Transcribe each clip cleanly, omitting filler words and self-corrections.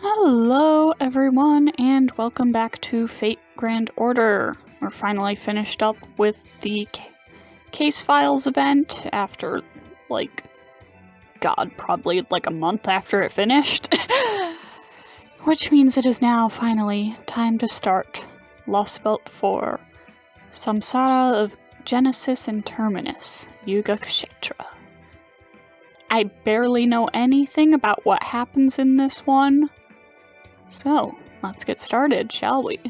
Hello everyone and welcome back to Fate Grand Order. We're finally finished up with the case files event after, probably a month after it finished. Which means it is now finally time to start Lostbelt 4, Samsara of Genesis and Terminus, Yugakshetra. I barely know anything about what happens in this one. So, let's get started, shall we?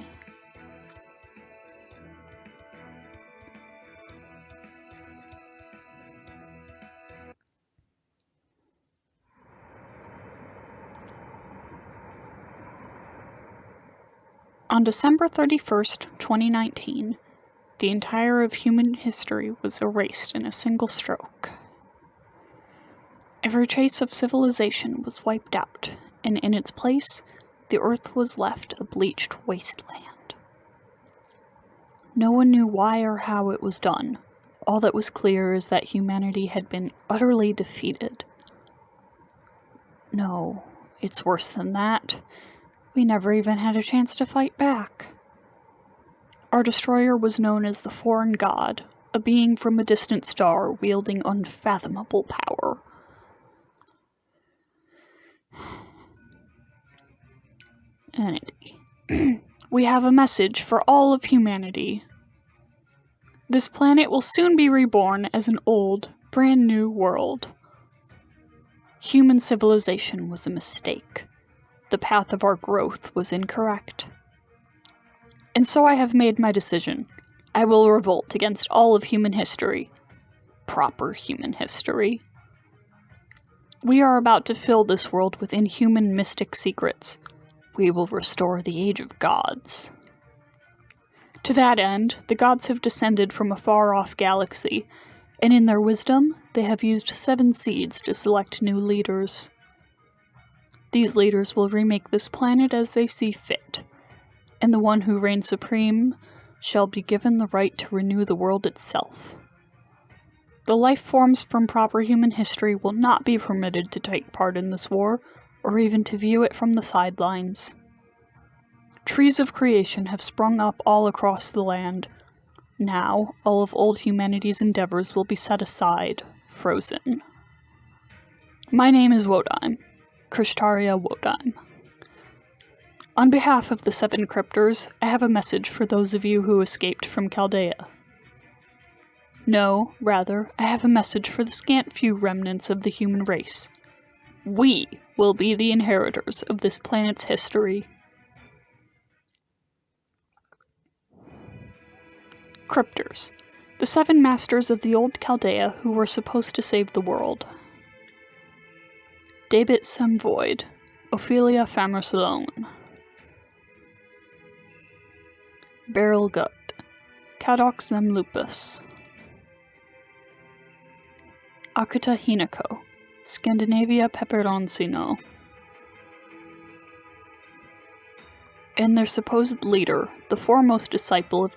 On December 31st, 2019, the entire of human history was erased in a single stroke. Every trace of civilization was wiped out, and in its place, the earth was left a bleached wasteland. No one knew why or how it was done. All that was clear is that humanity had been utterly defeated. No, it's worse than that. We never even had a chance to fight back. Our destroyer was known as the Foreign God, a being from a distant star wielding unfathomable power. We have a message for all of humanity. This planet will soon be reborn as an old, brand new world. Human civilization was a mistake. The path of our growth was incorrect. And so I have made my decision. I will revolt against all of human history. Proper human history. We are about to fill this world with inhuman mystic secrets. We will restore the age of gods. To that end, the gods have descended from a far-off galaxy, and in their wisdom, they have used 7 seeds to select new leaders. These leaders will remake this planet as they see fit, and the one who reigns supreme shall be given the right to renew the world itself. The life forms from proper human history will not be permitted to take part in this war, or even to view it from the sidelines. Trees of creation have sprung up all across the land. Now, all of old humanity's endeavors will be set aside, frozen. My name is Wodaim, Krishtaria Wodaim. On behalf of the 7 cryptors, I have a message for those of you who escaped from Chaldea. No, rather, I have a message for the scant few remnants of the human race. We will be the inheritors of this planet's history. Cryptors, the 7 masters of the old Chaldea who were supposed to save the world. Debit Sem Void, Ophelia Famers Alone. Beryl Gut, Kadok Zem Lupus. Akuta Hinako, Scandinavia Peperoncino. And their supposed leader, the foremost disciple of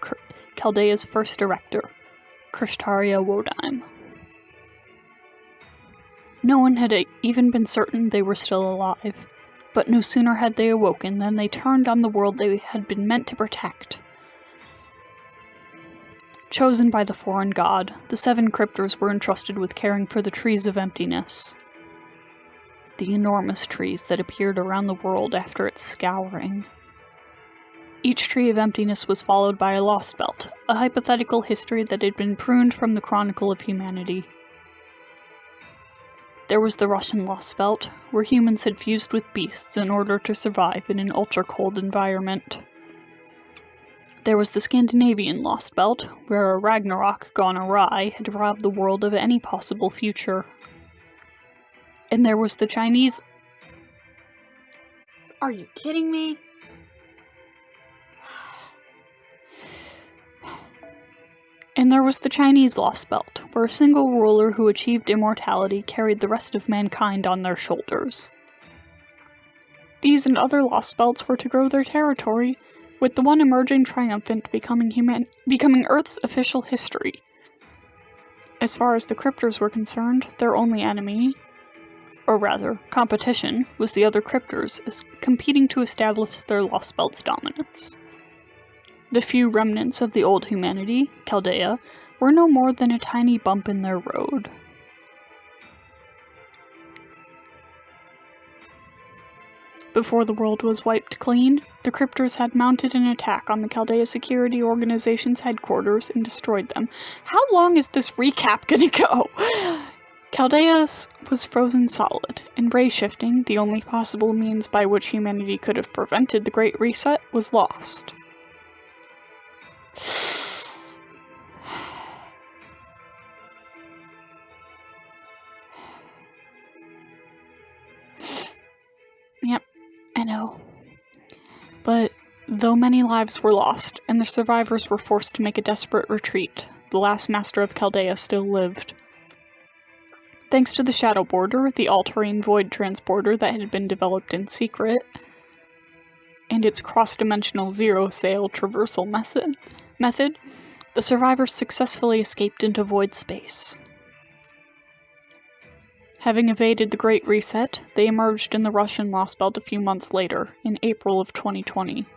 Chaldea's first director, Krishtaria Wodaim. No one had even been certain they were still alive, but no sooner had they awoken than they turned on the world they had been meant to protect. Chosen by the Foreign God, the 7 cryptors were entrusted with caring for the trees of emptiness. The enormous trees that appeared around the world after its scouring. Each tree of emptiness was followed by a Lostbelt, a hypothetical history that had been pruned from the chronicle of humanity. There was the Russian Lostbelt, where humans had fused with beasts in order to survive in an ultra-cold environment. There was the Scandinavian Lostbelt, where a Ragnarok gone awry had robbed the world of any possible future. And there was the Chinese... Are you kidding me? And there was the Chinese Lostbelt, where a single ruler who achieved immortality carried the rest of mankind on their shoulders. These and other Lostbelts were to grow their territory, with the one emerging triumphant becoming Earth's official history. As far as the cryptors were concerned, their only enemy, or rather, competition, was the other cryptors, as competing to establish their Lostbelt's dominance. The few remnants of the old humanity, Chaldea, were no more than a tiny bump in their road. Before the world was wiped clean, the cryptors had mounted an attack on the Chaldea Security Organization's headquarters and destroyed them. How long is this recap gonna go? Chaldea was frozen solid, and ray shifting, the only possible means by which humanity could have prevented the Great Reset, was lost. Yep, I know. But though many lives were lost, and the survivors were forced to make a desperate retreat, the last master of Chaldea still lived. Thanks to the Shadow Border, the all-terrain void transporter that had been developed in secret, and its cross-dimensional zero-sail traversal method, the survivors successfully escaped into void space. Having evaded the Great Reset, they emerged in the Russian Lostbelt a few months later, in April of 2020.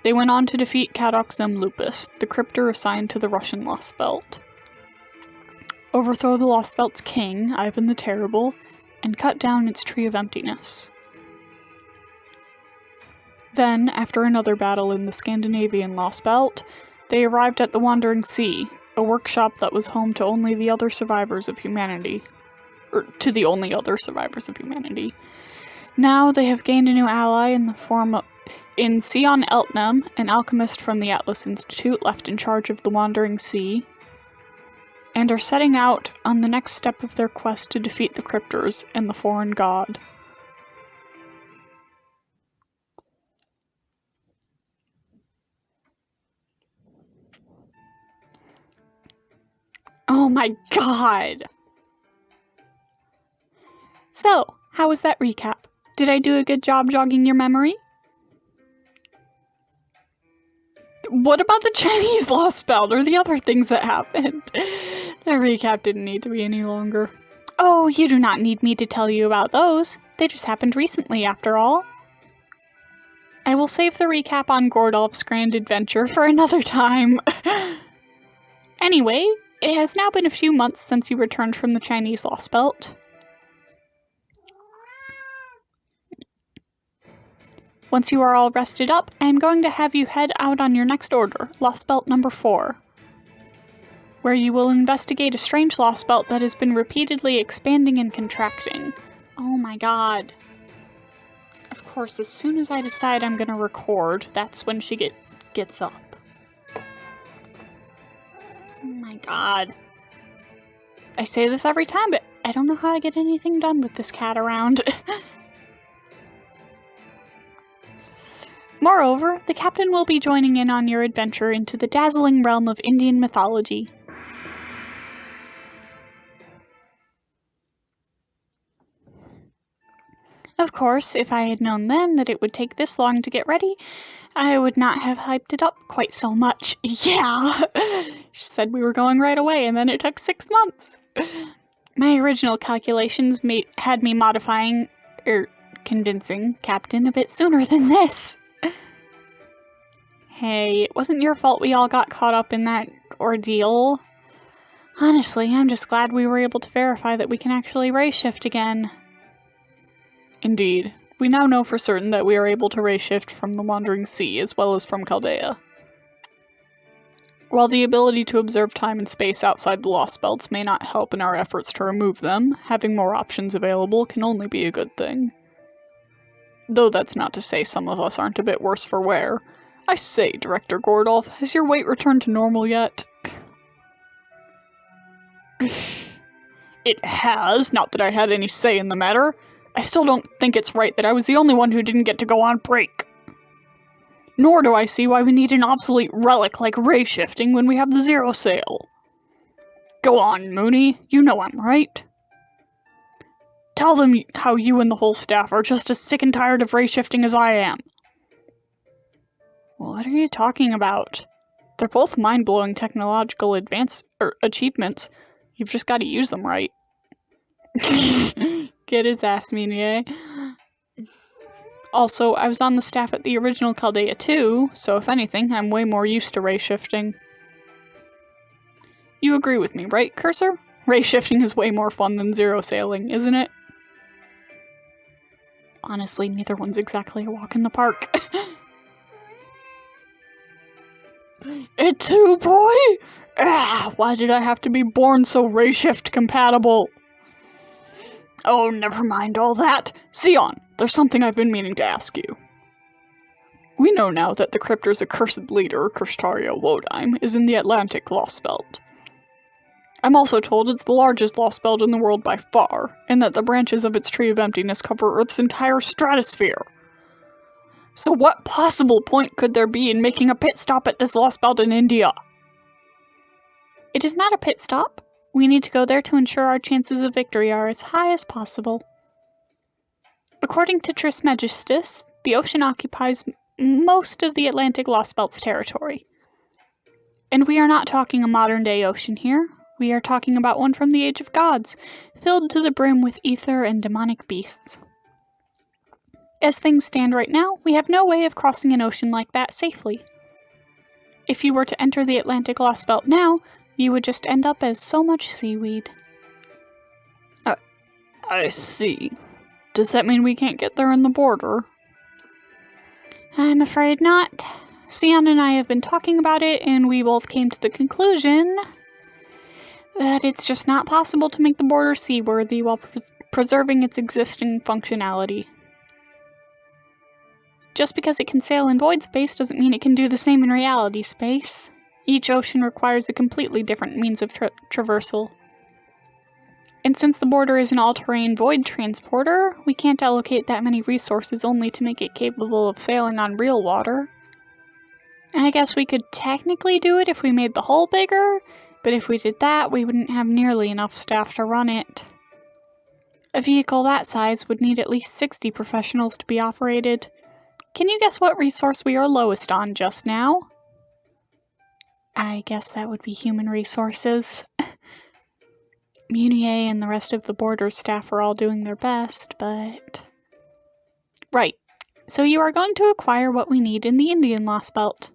They went on to defeat Kadoxum Lupus, the cryptor assigned to the Russian Lostbelt, overthrow the Lostbelt's king, Ivan the Terrible, and cut down its Tree of Emptiness. Then, after another battle in the Scandinavian Lostbelt, they arrived at the Wandering Sea, a workshop that was home to only the other survivors of humanity. Now they have gained a new ally in Sion Eltnam, an alchemist from the Atlas Institute left in charge of the Wandering Sea, and are setting out on the next step of their quest to defeat the cryptors and the foreign god. Oh my god! So, how was that recap? Did I do a good job jogging your memory? What about the Chinese Lostbelt or the other things that happened? The recap didn't need to be any longer. Oh, you do not need me to tell you about those. They just happened recently, after all. I will save the recap on Gordolf's grand adventure for another time. Anyway, it has now been a few months since you returned from the Chinese Lostbelt. Once you are all rested up, I am going to have you head out on your next order, Lostbelt number 4, where you will investigate a strange Lostbelt that has been repeatedly expanding and contracting. Oh my god. Of course, as soon as I decide I'm gonna record, that's when she gets up. Oh my god. I say this every time, but I don't know how I get anything done with this cat around. Moreover, the captain will be joining in on your adventure into the dazzling realm of Indian mythology. Of course, if I had known then that it would take this long to get ready, I would not have hyped it up quite so much. Yeah! She said we were going right away, and then it took 6 months. My original calculations had me convincing Captain a bit sooner than this. Hey, it wasn't your fault we all got caught up in that ordeal. Honestly, I'm just glad we were able to verify that we can actually ray shift again. Indeed. We now know for certain that we are able to ray shift from the Wandering Sea as well as from Chaldea. While the ability to observe time and space outside the Lostbelts may not help in our efforts to remove them, having more options available can only be a good thing. Though that's not to say some of us aren't a bit worse for wear. I say, Director Gordolf, has your weight returned to normal yet? It has, not that I had any say in the matter. I still don't think it's right that I was the only one who didn't get to go on break. Nor do I see why we need an obsolete relic like ray shifting when we have the zero sail. Go on, Mooney, you know I'm right. Tell them how you and the whole staff are just as sick and tired of ray shifting as I am. What are you talking about? They're both mind-blowing technological achievements. You've just got to use them right. Get his ass, Munier. Also, I was on the staff at the original Chaldea too, so if anything, I'm way more used to ray shifting. You agree with me, right, Cursor? Ray shifting is way more fun than zero sailing, isn't it? Honestly, neither one's exactly a walk in the park. It's you, boy! Ah, why did I have to be born so ray shift compatible? Oh, never mind all that. Sion, there's something I've been meaning to ask you. We know now that the Cryptor's accursed leader, Krishtario Wodime, is in the Atlantic Lostbelt. I'm also told it's the largest Lostbelt in the world by far, and that the branches of its Tree of Emptiness cover Earth's entire stratosphere. So what possible point could there be in making a pit stop at this Lostbelt in India? It is not a pit stop. We need to go there to ensure our chances of victory are as high as possible. According to Trismegistus, the ocean occupies most of the Atlantic Lostbelt's territory. And we are not talking a modern-day ocean here. We are talking about one from the Age of Gods, filled to the brim with ether and demonic beasts. As things stand right now, we have no way of crossing an ocean like that safely. If you were to enter the Atlantic Lostbelt now, you would just end up as so much seaweed. I see. Does that mean we can't get there in the border? I'm afraid not. Sion and I have been talking about it, and we both came to the conclusion that it's just not possible to make the border seaworthy while preserving its existing functionality. Just because it can sail in void space doesn't mean it can do the same in reality space. Each ocean requires a completely different means of traversal. And since the border is an all-terrain void transporter, we can't allocate that many resources only to make it capable of sailing on real water. I guess we could technically do it if we made the hull bigger, but if we did that, we wouldn't have nearly enough staff to run it. A vehicle that size would need at least 60 professionals to be operated. Can you guess what resource we are lowest on just now? I guess that would be human resources. Munier and the rest of the border staff are all doing their best, but... Right. So you are going to acquire what we need in the Indian Lostbelt.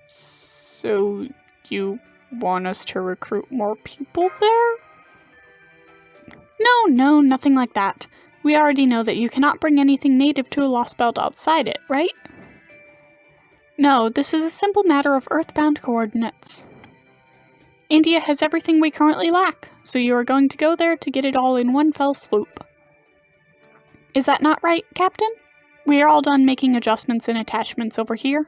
So you want us to recruit more people there? No, nothing like that. We already know that you cannot bring anything native to a Lostbelt outside it, right? No, this is a simple matter of earthbound coordinates. India has everything we currently lack, so you are going to go there to get it all in one fell swoop. Is that not right, Captain? We are all done making adjustments and attachments over here.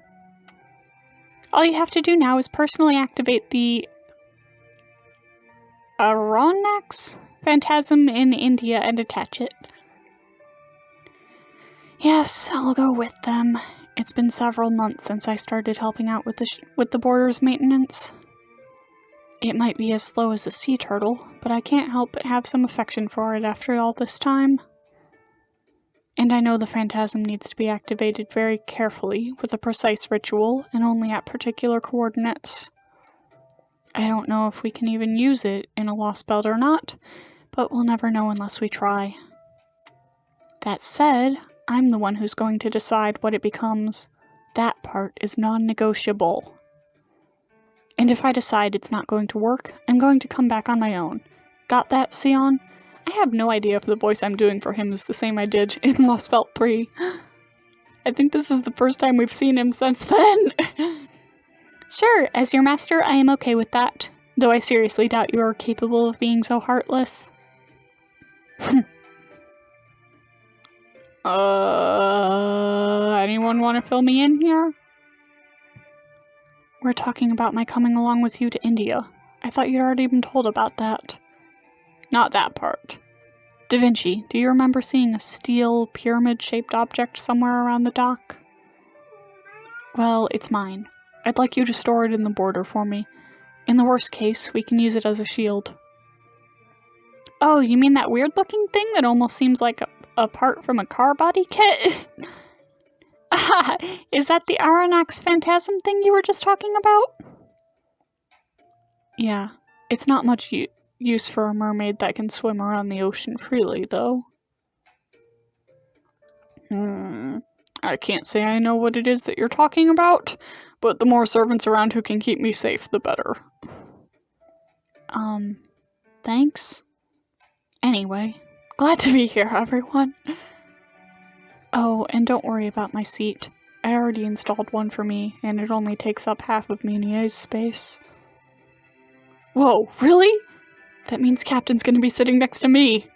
All you have to do now is personally activate the Aronnax Phantasm in India and attach it. Yes, I'll go with them. It's been several months since I started helping out with the border's maintenance. It might be as slow as a sea turtle, but I can't help but have some affection for it after all this time. And I know the Phantasm needs to be activated very carefully, with a precise ritual, and only at particular coordinates. I don't know if we can even use it in a Lostbelt or not, but we'll never know unless we try. That said, I'm the one who's going to decide what it becomes. That part is non-negotiable. And if I decide it's not going to work, I'm going to come back on my own. Got that, Sion? I have no idea if the voice I'm doing for him is the same I did in Lostbelt 3. I think this is the first time we've seen him since then. Sure, as your master, I am okay with that. Though I seriously doubt you are capable of being so heartless. Anyone want to fill me in here? We're talking about my coming along with you to India. I thought you'd already been told about that. Not that part. Da Vinci, do you remember seeing a steel, pyramid-shaped object somewhere around the dock? Well, it's mine. I'd like you to store it in the border for me. In the worst case, we can use it as a shield. Oh, you mean that weird-looking thing that almost seems like a part from a car body kit? Is that the Aronnax Phantasm thing you were just talking about? Yeah. It's not much use for a mermaid that can swim around the ocean freely, though. I can't say I know what it is that you're talking about, but the more servants around who can keep me safe, the better. Thanks. Anyway, glad to be here, everyone. Oh, and don't worry about my seat. I already installed one for me, and it only takes up half of Munier's space. Whoa, really? That means Captain's gonna be sitting next to me.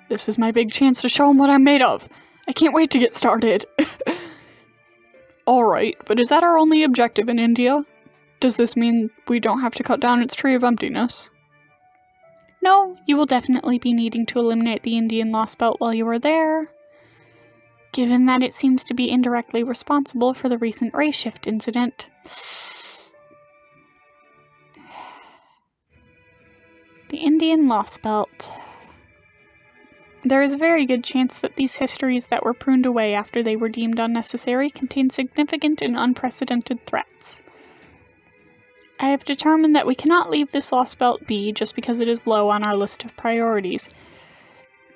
This is my big chance to show him what I'm made of. I can't wait to get started. Alright, but is that our only objective in India? Does this mean we don't have to cut down its tree of emptiness? No, you will definitely be needing to eliminate the Indian Lostbelt while you are there, given that it seems to be indirectly responsible for the recent race shift incident. The Indian Lostbelt. There is a very good chance that these histories that were pruned away after they were deemed unnecessary contain significant and unprecedented threats. I have determined that we cannot leave this Lostbelt be just because it is low on our list of priorities.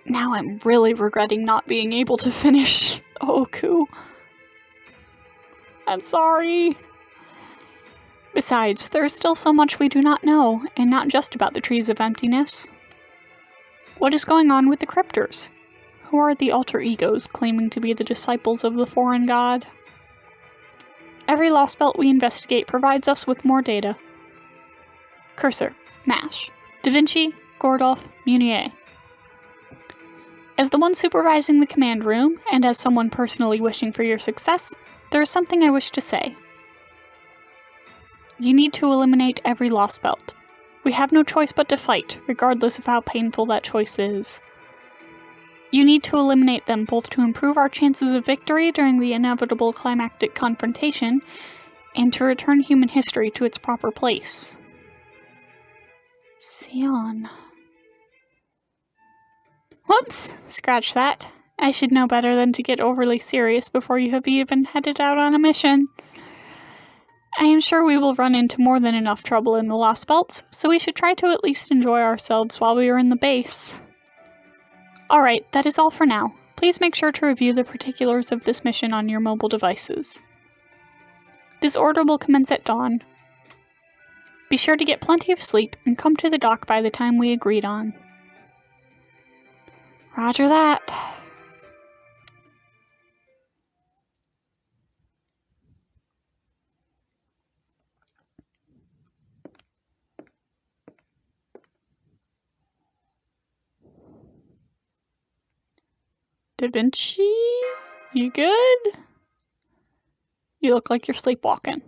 Now I'm really regretting not being able to finish Oku. I'm sorry. Besides, there is still so much we do not know, and not just about the Trees of Emptiness. What is going on with the Cryptors? Who are the alter egos claiming to be the disciples of the foreign god? Every Lostbelt we investigate provides us with more data. Cursor, Mash, Da Vinci, Gordolf, Munier. As the one supervising the command room, and as someone personally wishing for your success, there is something I wish to say. You need to eliminate every Lostbelt. We have no choice but to fight, regardless of how painful that choice is. You need to eliminate them both to improve our chances of victory during the inevitable climactic confrontation, and to return human history to its proper place. Sion. Whoops! Scratch that. I should know better than to get overly serious before you have even headed out on a mission. I am sure we will run into more than enough trouble in the Lostbelts, so we should try to at least enjoy ourselves while we are in the base. Alright, that is all for now. Please make sure to review the particulars of this mission on your mobile devices. This order will commence at dawn. Be sure to get plenty of sleep and come to the dock by the time we agreed on. Roger that. Da Vinci? You good? You look like you're sleepwalking.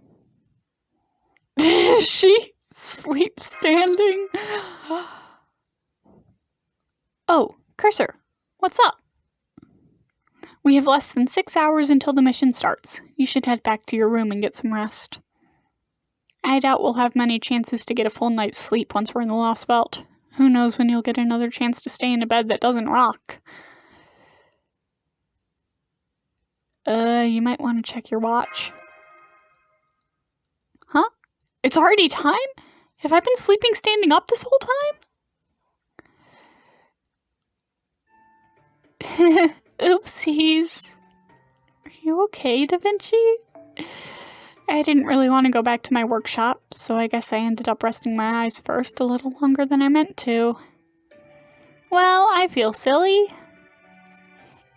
Is she sleep standing? Oh, Cursor, what's up? We have less than 6 hours until the mission starts. You should head back to your room and get some rest. I doubt we'll have many chances to get a full night's sleep once we're in the Lostbelt. Who knows when you'll get another chance to stay in a bed that doesn't rock. You might want to check your watch. Huh? It's already time? Have I been sleeping standing up this whole time? Oopsies. Are you okay, Da Vinci? I didn't really want to go back to my workshop, so I guess I ended up resting my eyes first a little longer than I meant to. Well, I feel silly.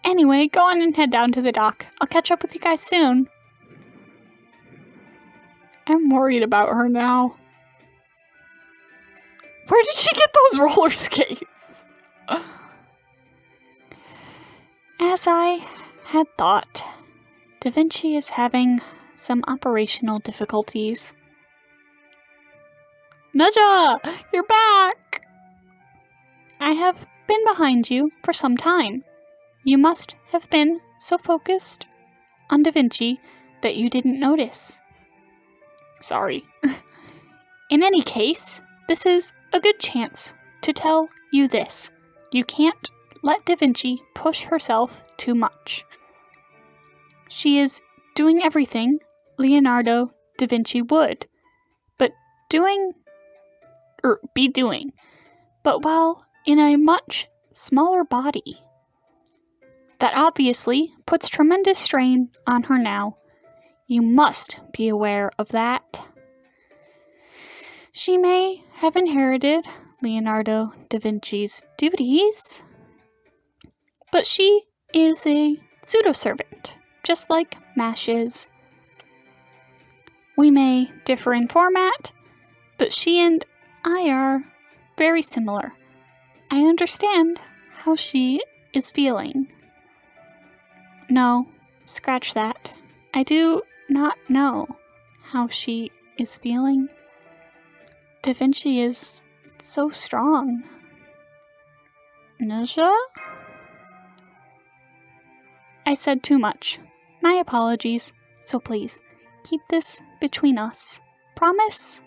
Anyway, go on and head down to the dock. I'll catch up with you guys soon. I'm worried about her now. Where did she get those roller skates? As I had thought, Da Vinci is having some operational difficulties. Naja! You're back! I have been behind you for some time. You must have been so focused on Da Vinci that you didn't notice. Sorry. In any case, this is a good chance to tell you this. You can't let Da Vinci push herself too much. She is doing everything Leonardo da Vinci would, but doing be doing, but while in a much smaller body. That obviously puts tremendous strain on her now. You must be aware of that. She may have inherited Leonardo da Vinci's duties, but she is a pseudo-servant, just like Mash is. We may differ in format, but she and I are very similar. I understand how she is feeling. No, scratch that. I do not know how she is feeling. Da Vinci is so strong. Nausea? I said too much. My apologies, so please, keep this between us. Promise?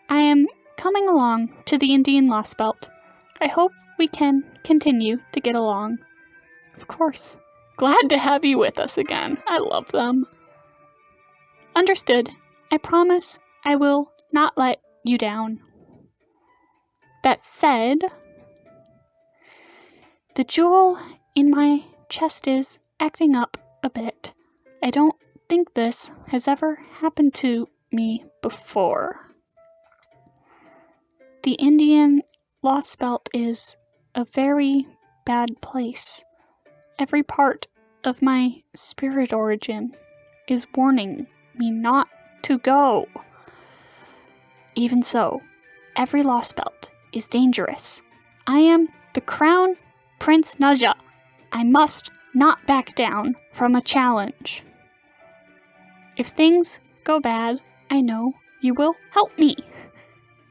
I am coming along to the Indian Lostbelt. I hope we can continue to get along. Of course. Glad to have you with us again. I love them. Understood. I promise I will not let you down. That said, the jewel in my chest is acting up a bit. I don't think this has ever happened to me before. The Indian Lostbelt is a very bad place. Every part of my spirit origin is warning me not to go. Even so, every Lostbelt is dangerous. I am the Crown Prince Naja. I must not back down from a challenge. If things go bad, I know you will help me.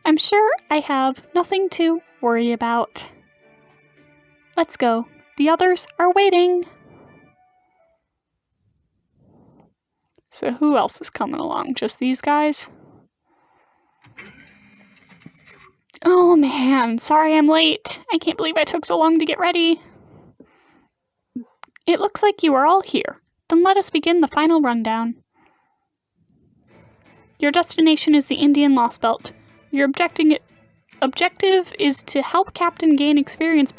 I'm sure I have nothing to worry about. Let's go. The others are waiting. So who else is coming along? Just these guys? Oh man, sorry I'm late. I can't believe I took so long to get ready. It looks like you are all here. Then let us begin the final rundown. Your destination is the Indian Lostbelt. Your objective is to help Captain gain experience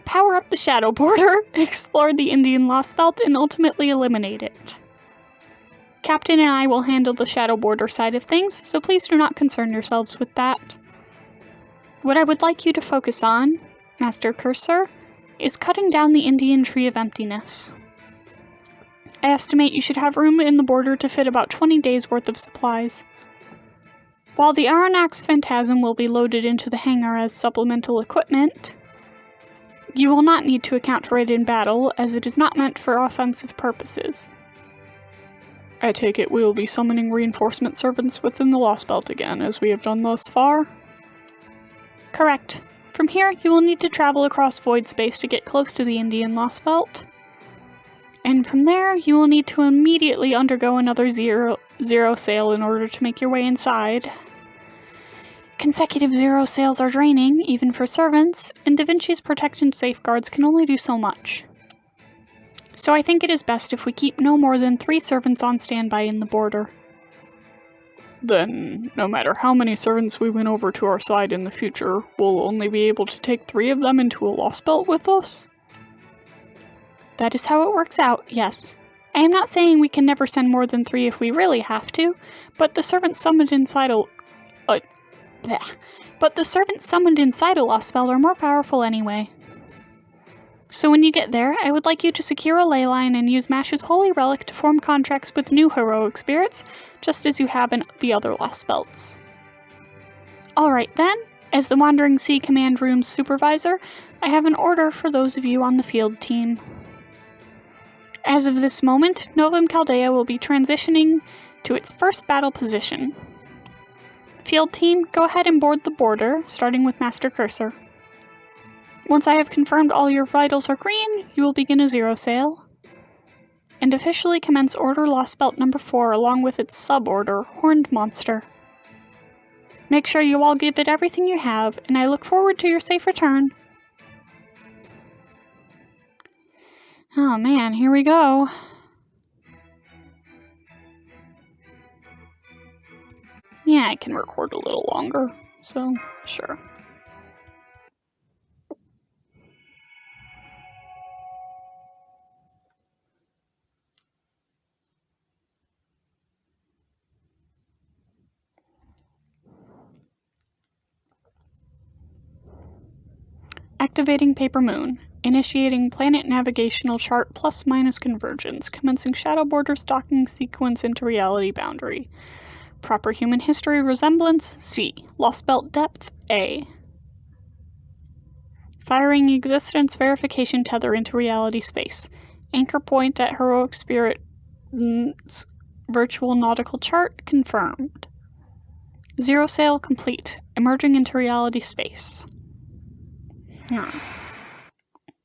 power up the Shadow Border, explore the Indian Lostbelt, and ultimately eliminate it. Captain and I will handle the Shadow Border side of things, so please do not concern yourselves with that. What I would like you to focus on, Master Cursor, is cutting down the Indian Tree of Emptiness. I estimate you should have room in the border to fit about 20 days' worth of supplies. While the Aranax Phantasm will be loaded into the hangar as supplemental equipment, you will not need to account for it in battle, as it is not meant for offensive purposes. I take it we will be summoning reinforcement servants within the Lostbelt again, as we have done thus far? Correct. From here, you will need to travel across void space to get close to the Indian Lostbelt. And from there, you will need to immediately undergo another zero sail in order to make your way inside. Consecutive zero sails are draining, even for servants, and Da Vinci's protection safeguards can only do so much. So I think it is best if we keep no more than 3 servants on standby in the border. Then, no matter how many servants we win over to our side in the future, we'll only be able to take 3 of them into a Lostbelt with us? That is how it works out, yes. I am not saying we can never send more than 3 if we really have to, but the servants summoned inside a Lostbelt are more powerful anyway. So when you get there, I would like you to secure a ley line and use Mash's Holy Relic to form contracts with new heroic spirits, just as you have in the other Lostbelts. Alright then, as the Wandering Sea Command Room's supervisor, I have an order for those of you on the field team. As of this moment, Novum Chaldea will be transitioning to its first battle position. Field team, go ahead and board the border, starting with Master Cursor. Once I have confirmed all your vitals are green, you will begin a zero sail, and officially commence Order Lostbelt number 4 along with its suborder, Horned Monster. Make sure you all give it everything you have, and I look forward to your safe return. Oh man, here we go. Yeah, I can record a little longer, so sure. Activating Paper Moon. Initiating Planet Navigational Chart ± Convergence. Commencing Shadow Borders Docking Sequence into Reality Boundary. Proper Human History Resemblance C. Lostbelt Depth A. Firing Existence Verification Tether into Reality Space. Anchor Point at Heroic Spirit's Virtual Nautical Chart confirmed. Zero Sail complete. Emerging into Reality Space.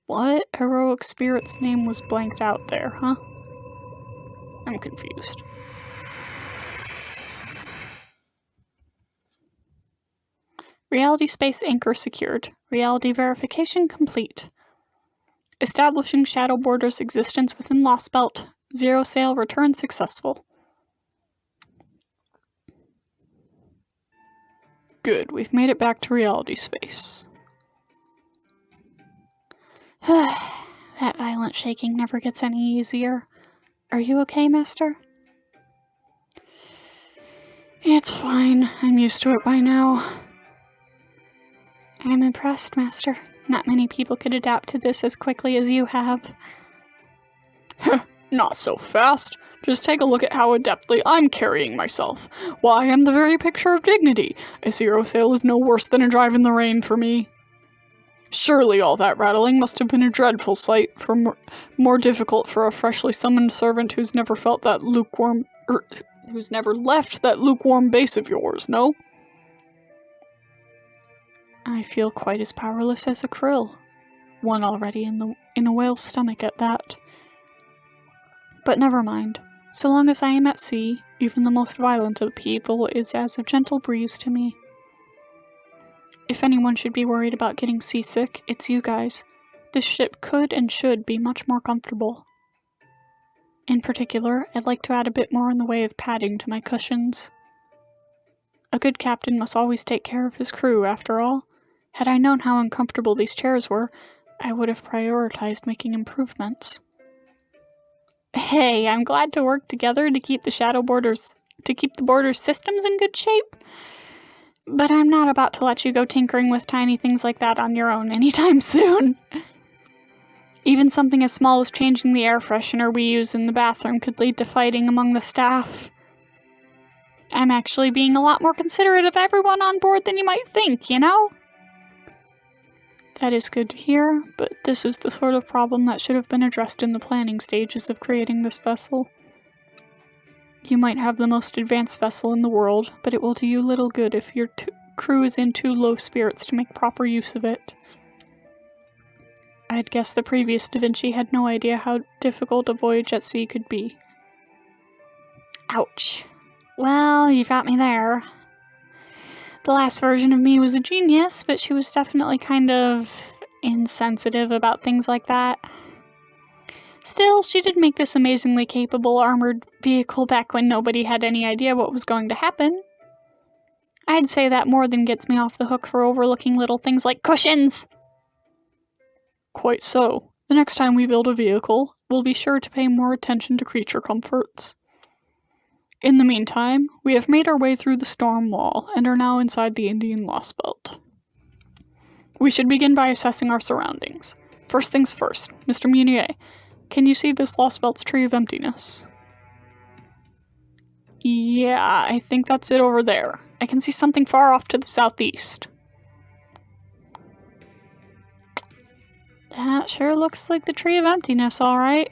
What? Heroic Spirit's name was blanked out there, huh? I'm confused. Reality Space Anchor secured. Reality Verification complete. Establishing Shadow Borders' existence within Lostbelt. Zero Sail return successful. Good, we've made it back to reality space. That violent shaking never gets any easier. Are you okay, Master? It's fine. I'm used to it by now. I'm impressed, Master. Not many people could adapt to this as quickly as you have. Not so fast. Just take a look at how adeptly I'm carrying myself. Why, I'm the very picture of dignity. A zero sail is no worse than a drive in the rain for me. Surely all that rattling must have been a dreadful sight, more difficult for a freshly summoned servant who's never felt that who's never left that lukewarm base of yours, no? I feel quite as powerless as a krill. One already in a whale's stomach at that. But never mind. So long as I am at sea, even the most violent of people is as a gentle breeze to me. If anyone should be worried about getting seasick, it's you guys. This ship could and should be much more comfortable. In particular, I'd like to add a bit more in the way of padding to my cushions. A good captain must always take care of his crew, after all. Had I known how uncomfortable these chairs were, I would have prioritized making improvements. Hey, I'm glad to work together to keep the border's systems in good shape. But I'm not about to let you go tinkering with tiny things like that on your own anytime soon. Even something as small as changing the air freshener we use in the bathroom could lead to fighting among the staff. I'm actually being a lot more considerate of everyone on board than you might think, you know? That is good to hear, but this is the sort of problem that should have been addressed in the planning stages of creating this vessel. You might have the most advanced vessel in the world, but it will do you little good if your crew is in too low spirits to make proper use of it. I'd guess the previous Da Vinci had no idea how difficult a voyage at sea could be. Ouch. Well, you got me there. The last version of me was a genius, but she was definitely kind of insensitive about things like that. Still, she did make this amazingly capable armored vehicle back when nobody had any idea what was going to happen. I'd say that more than gets me off the hook for overlooking little things like cushions! Quite so. The next time we build a vehicle, we'll be sure to pay more attention to creature comforts. In the meantime, we have made our way through the storm wall and are now inside the Indian Lostbelt. We should begin by assessing our surroundings. First things first, Mr. Munier, can you see this Lostbelt's tree of emptiness? Yeah, I think that's it over there. I can see something far off to the southeast. That sure looks like the tree of emptiness, alright.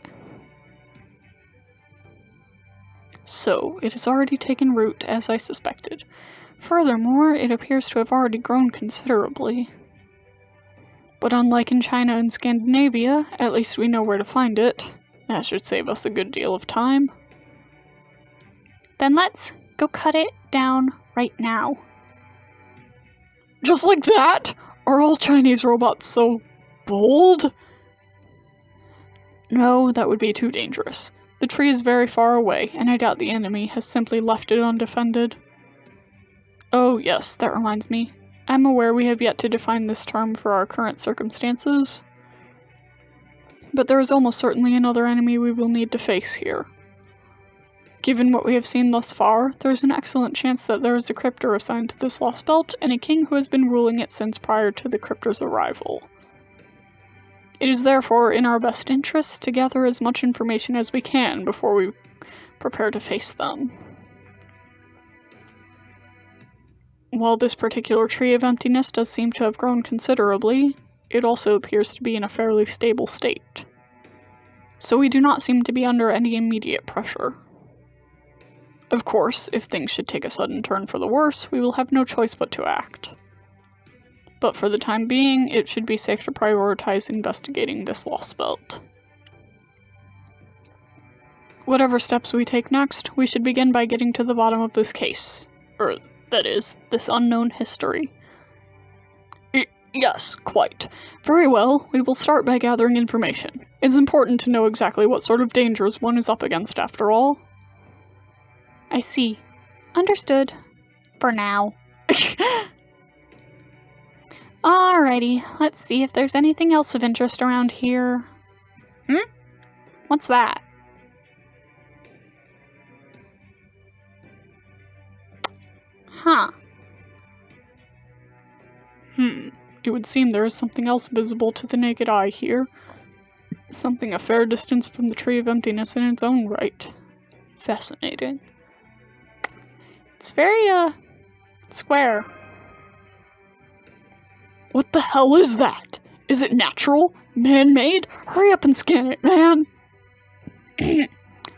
So, it has already taken root, as I suspected. Furthermore, it appears to have already grown considerably. But unlike in China and Scandinavia, at least we know where to find it. That should save us a good deal of time. Then let's go cut it down right now. Just like that? Are all Chinese robots so bold? No, that would be too dangerous. The tree is very far away, and I doubt the enemy has simply left it undefended. Oh yes, that reminds me. I'm aware we have yet to define this term for our current circumstances, but there is almost certainly another enemy we will need to face here. Given what we have seen thus far, there is an excellent chance that there is a cryptor assigned to this Lostbelt, and a king who has been ruling it since prior to the cryptor's arrival. It is therefore in our best interest to gather as much information as we can before we prepare to face them. While this particular tree of emptiness does seem to have grown considerably, it also appears to be in a fairly stable state. So we do not seem to be under any immediate pressure. Of course, if things should take a sudden turn for the worse, we will have no choice but to act. But for the time being, it should be safe to prioritize investigating this Lostbelt. Whatever steps we take next, we should begin by getting to the bottom of this case. Or, that is, this unknown history. Yes, quite. Very well, we will start by gathering information. It's important to know exactly what sort of dangers one is up against after all. I see. Understood. For now. Alrighty, let's see if there's anything else of interest around here. What's that? Huh. It would seem there is something else visible to the naked eye here. Something a fair distance from the Tree of Emptiness in its own right. Fascinating. It's very, square. What the hell is that? Is it natural? Man-made? Hurry up and scan it, man!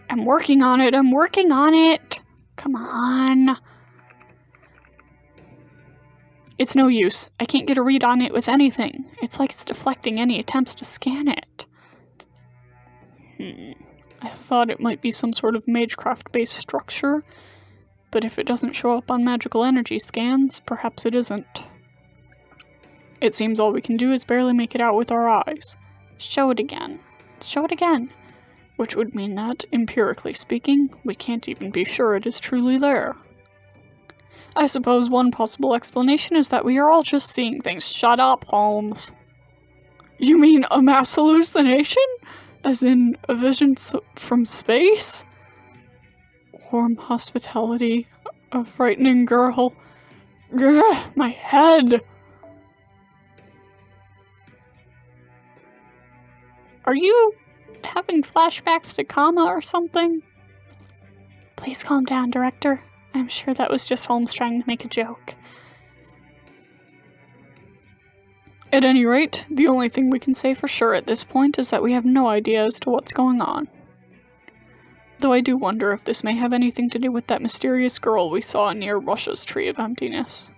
I'm working on it! Come on. It's no use. I can't get a read on it with anything. It's like it's deflecting any attempts to scan it. I thought it might be some sort of magecraft-based structure, but if it doesn't show up on magical energy scans, perhaps it isn't. It seems all we can do is barely make it out with our eyes. Show it again. Show it again. Which would mean that, empirically speaking, we can't even be sure it is truly there. I suppose one possible explanation is that we are all just seeing things. Shut up, Holmes. You mean a mass hallucination? As in a vision from space? Warm hospitality, a frightening girl. Grr, my head! Are you having flashbacks to Kama or something? Please calm down, Director. I'm sure that was just Holmes trying to make a joke. At any rate, the only thing we can say for sure at this point is that we have no idea as to what's going on. Though I do wonder if this may have anything to do with that mysterious girl we saw near Russia's Tree of Emptiness.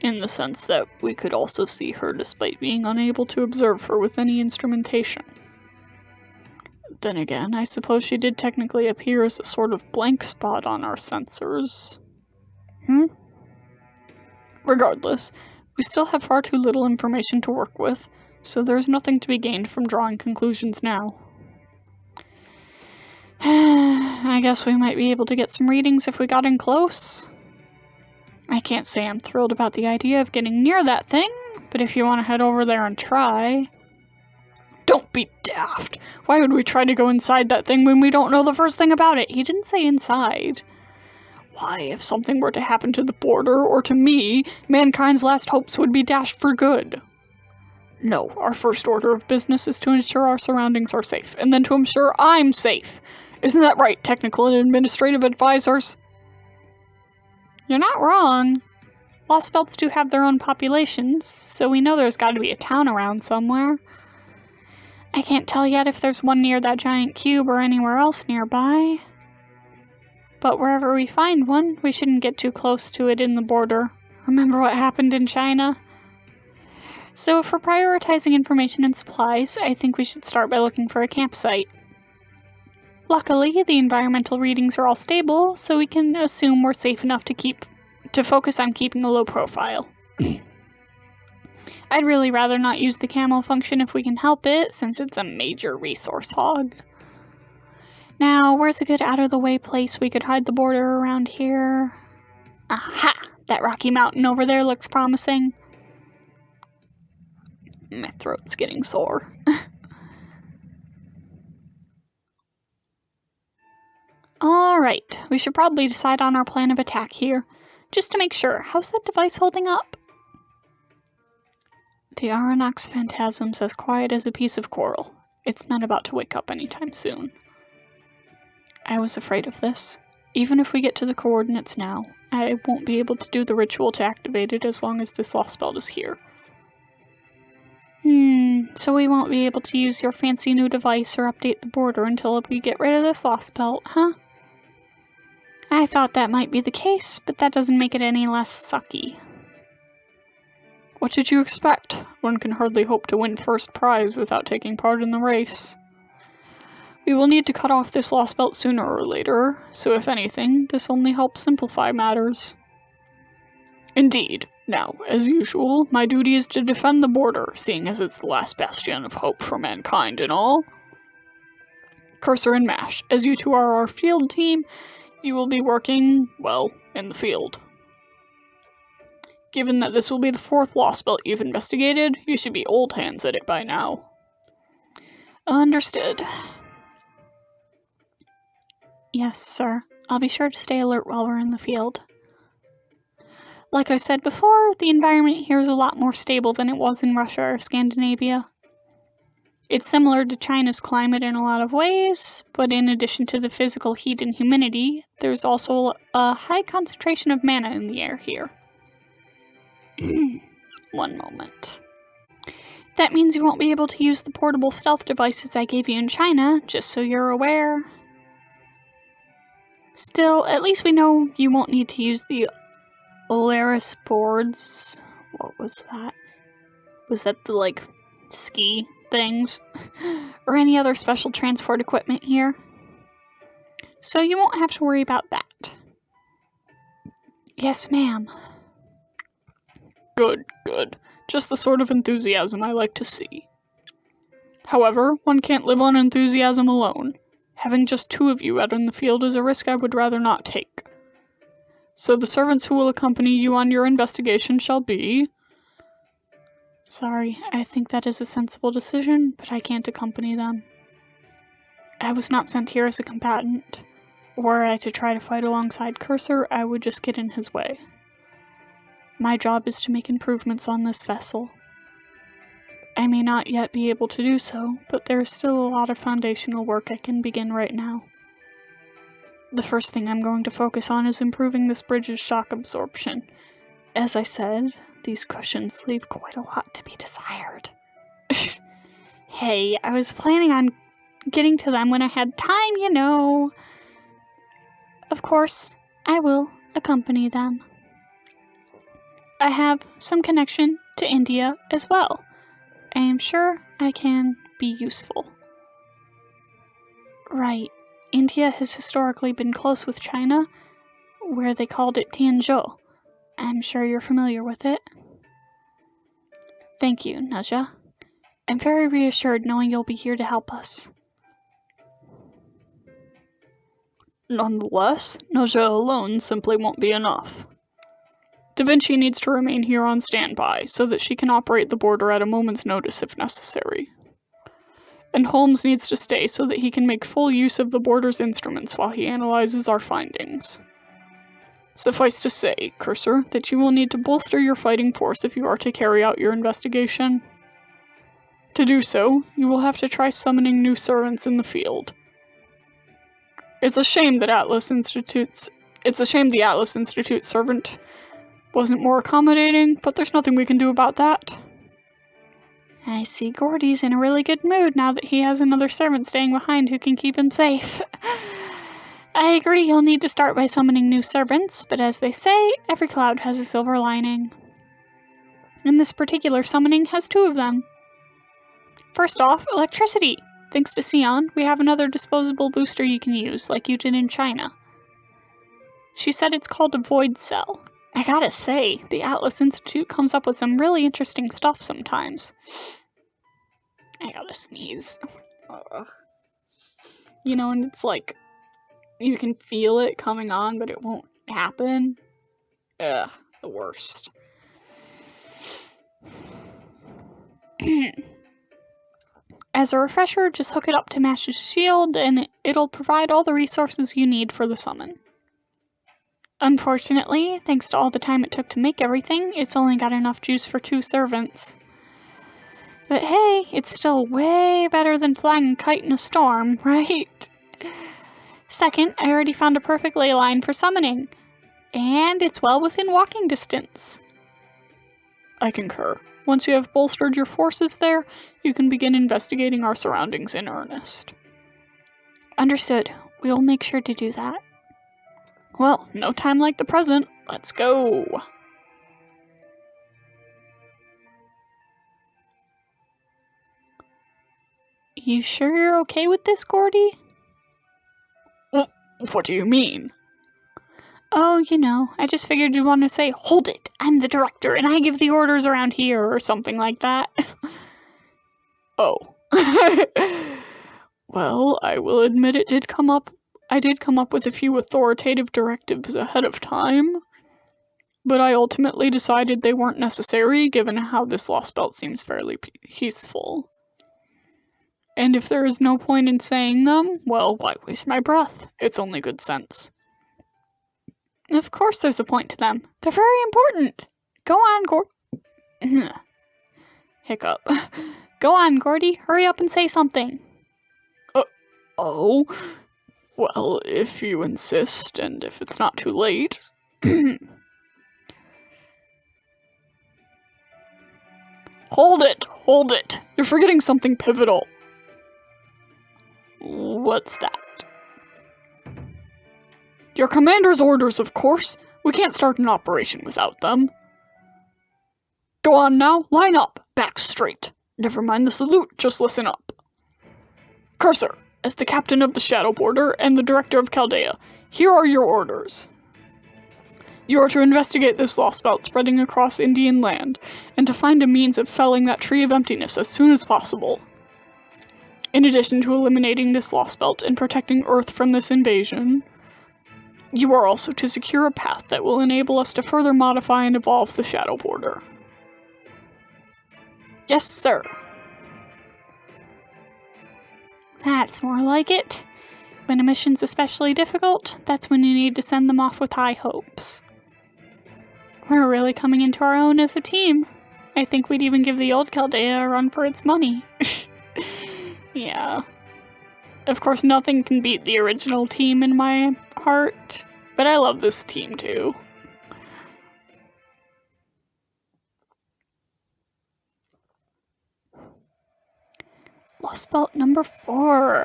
In the sense that we could also see her despite being unable to observe her with any instrumentation. Then again, I suppose she did technically appear as a sort of blank spot on our sensors. Regardless, we still have far too little information to work with, so there's nothing to be gained from drawing conclusions now. I guess we might be able to get some readings if we got in close. I can't say I'm thrilled about the idea of getting near that thing, but if you want to head over there and try... Don't be daft! Why would we try to go inside that thing when we don't know the first thing about it? He didn't say inside. Why, if something were to happen to the border, or to me, mankind's last hopes would be dashed for good. No, our first order of business is to ensure our surroundings are safe, and then to ensure I'm safe. Isn't that right, technical and administrative advisors? You're not wrong. Lostbelts do have their own populations, so we know there's gotta be a town around somewhere. I can't tell yet if there's one near that giant cube or anywhere else nearby. But wherever we find one, we shouldn't get too close to it in the border. Remember what happened in China? So for prioritizing information and supplies, I think we should start by looking for a campsite. Luckily, the environmental readings are all stable, so we can assume we're safe enough to focus on keeping a low profile. I'd really rather not use the camo function if we can help it, since it's a major resource hog. Now, where's a good out-of-the-way place we could hide the border around here? Aha! That rocky mountain over there looks promising. My throat's getting sore. Alright, we should probably decide on our plan of attack here. Just to make sure, how's that device holding up? The Aronnax Phantasm's as quiet as a piece of coral. It's not about to wake up anytime soon. I was afraid of this. Even if we get to the coordinates now, I won't be able to do the ritual to activate it as long as this Lostbelt is here. So we won't be able to use your fancy new device or update the border until we get rid of this Lostbelt, huh? I thought that might be the case, but that doesn't make it any less sucky. What did you expect? One can hardly hope to win first prize without taking part in the race. We will need to cut off this Lostbelt sooner or later, so if anything, this only helps simplify matters. Indeed. Now, as usual, my duty is to defend the border, seeing as it's the last bastion of hope for mankind and all. Cursor and Mash, as you two are our field team, you will be working, well, in the field. Given that this will be the 4th Lostbelt you've investigated, you should be old hands at it by now. Understood. Yes, sir. I'll be sure to stay alert while we're in the field. Like I said before, the environment here is a lot more stable than it was in Russia or Scandinavia. It's similar to China's climate in a lot of ways, but in addition to the physical heat and humidity, there's also a high concentration of mana in the air here. One moment. That means you won't be able to use the portable stealth devices I gave you in China, just so you're aware. Still, at least we know you won't need to use the Olaris boards. What was that? Was that the, ski things? Or any other special transport equipment here? So you won't have to worry about that. Yes, ma'am. Good, good. Just the sort of enthusiasm I like to see. However, one can't live on enthusiasm alone. Having just 2 of you out in the field is a risk I would rather not take. So the servants who will accompany you on your investigation shall be... Sorry, I think that is a sensible decision, but I can't accompany them. I was not sent here as a combatant. Were I to try to fight alongside Cursor, I would just get in his way. My job is to make improvements on this vessel. I may not yet be able to do so, but there is still a lot of foundational work I can begin right now. The first thing I'm going to focus on is improving this bridge's shock absorption. As I said, these cushions leave quite a lot to be desired. Hey, I was planning on getting to them when I had time, you know. Of course, I will accompany them. I have some connection to India as well. I am sure I can be useful. Right. India has historically been close with China, where they called it Tianzhou. I'm sure you're familiar with it. Thank you, Naja. I'm very reassured knowing you'll be here to help us. Nonetheless, Naja alone simply won't be enough. Da Vinci needs to remain here on standby, so that she can operate the border at a moment's notice if necessary. And Holmes needs to stay so that he can make full use of the border's instruments while he analyzes our findings. Suffice to say, Cursor, that you will need to bolster your fighting force if you are to carry out your investigation. To do so, you will have to try summoning new servants in the field. It's a shame the Atlas Institute servant wasn't more accommodating, but there's nothing we can do about that. I see Gordy's in a really good mood now that he has another servant staying behind who can keep him safe. I agree you'll need to start by summoning new servants, but as they say, every cloud has a silver lining. And this particular summoning has 2 of them. First off, electricity. Thanks to Sion, we have another disposable booster you can use, like you did in China. She said it's called a void cell. I gotta say, the Atlas Institute comes up with some really interesting stuff sometimes. I gotta sneeze. You know, and it's like, you can feel it coming on, but it won't happen. Ugh, the worst. As a refresher, just hook it up to Mash's shield, and it'll provide all the resources you need for the summon. Unfortunately, thanks to all the time it took to make everything, it's only got enough juice for 2 servants. But hey, it's still way better than flying a kite in a storm, right? Second, I already found a perfect ley line for summoning, and it's well within walking distance. I concur. Once you have bolstered your forces there, you can begin investigating our surroundings in earnest. Understood. We'll make sure to do that. Well, no time like the present. Let's go! You sure you're okay with this, Gordy? What do you mean? Oh, you know, I just figured you'd want to say, "Hold it, I'm the director and I give the orders around here," or something like that. Oh. Well, I will admit I did come up with a few authoritative directives ahead of time, but I ultimately decided they weren't necessary given how this Lostbelt seems fairly peaceful. And if there is no point in saying them, well, why waste my breath? It's only good sense. Of course there's a point to them. They're very important. Go on, Hiccup. Go on, Gordy. Hurry up and say something. Oh? Well, if you insist, and if it's not too late. Hold it! You're forgetting something pivotal. What's that? Your commander's orders, of course. We can't start an operation without them. Go on now, line up, back straight. Never mind the salute, just listen up. Cursor, as the captain of the Shadow Border and the director of Chaldea, here are your orders. You are to investigate this Lostbelt spreading across Indian land, and to find a means of felling that tree of emptiness as soon as possible. In addition to eliminating this Lostbelt and protecting Earth from this invasion, you are also to secure a path that will enable us to further modify and evolve the Shadow Border. Yes, sir. That's more like it. When a mission's especially difficult, that's when you need to send them off with high hopes. We're really coming into our own as a team. I think we'd even give the old Chaldea a run for its money. Yeah. Of course, nothing can beat the original team in my heart, but I love this team too. Lostbelt number 4.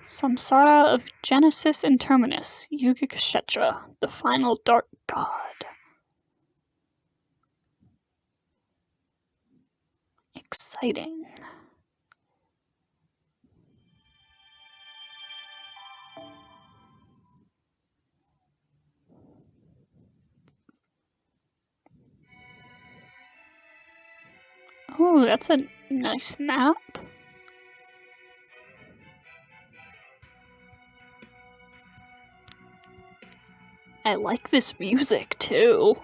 Samsara of Genesis and Terminus, Yugakshetra, the final dark god. Exciting. Oh, that's a nice map. I like this music too.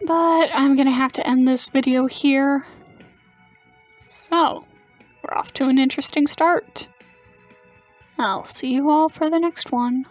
But I'm gonna have to end this video here. So, we're off to an interesting start. I'll see you all for the next one.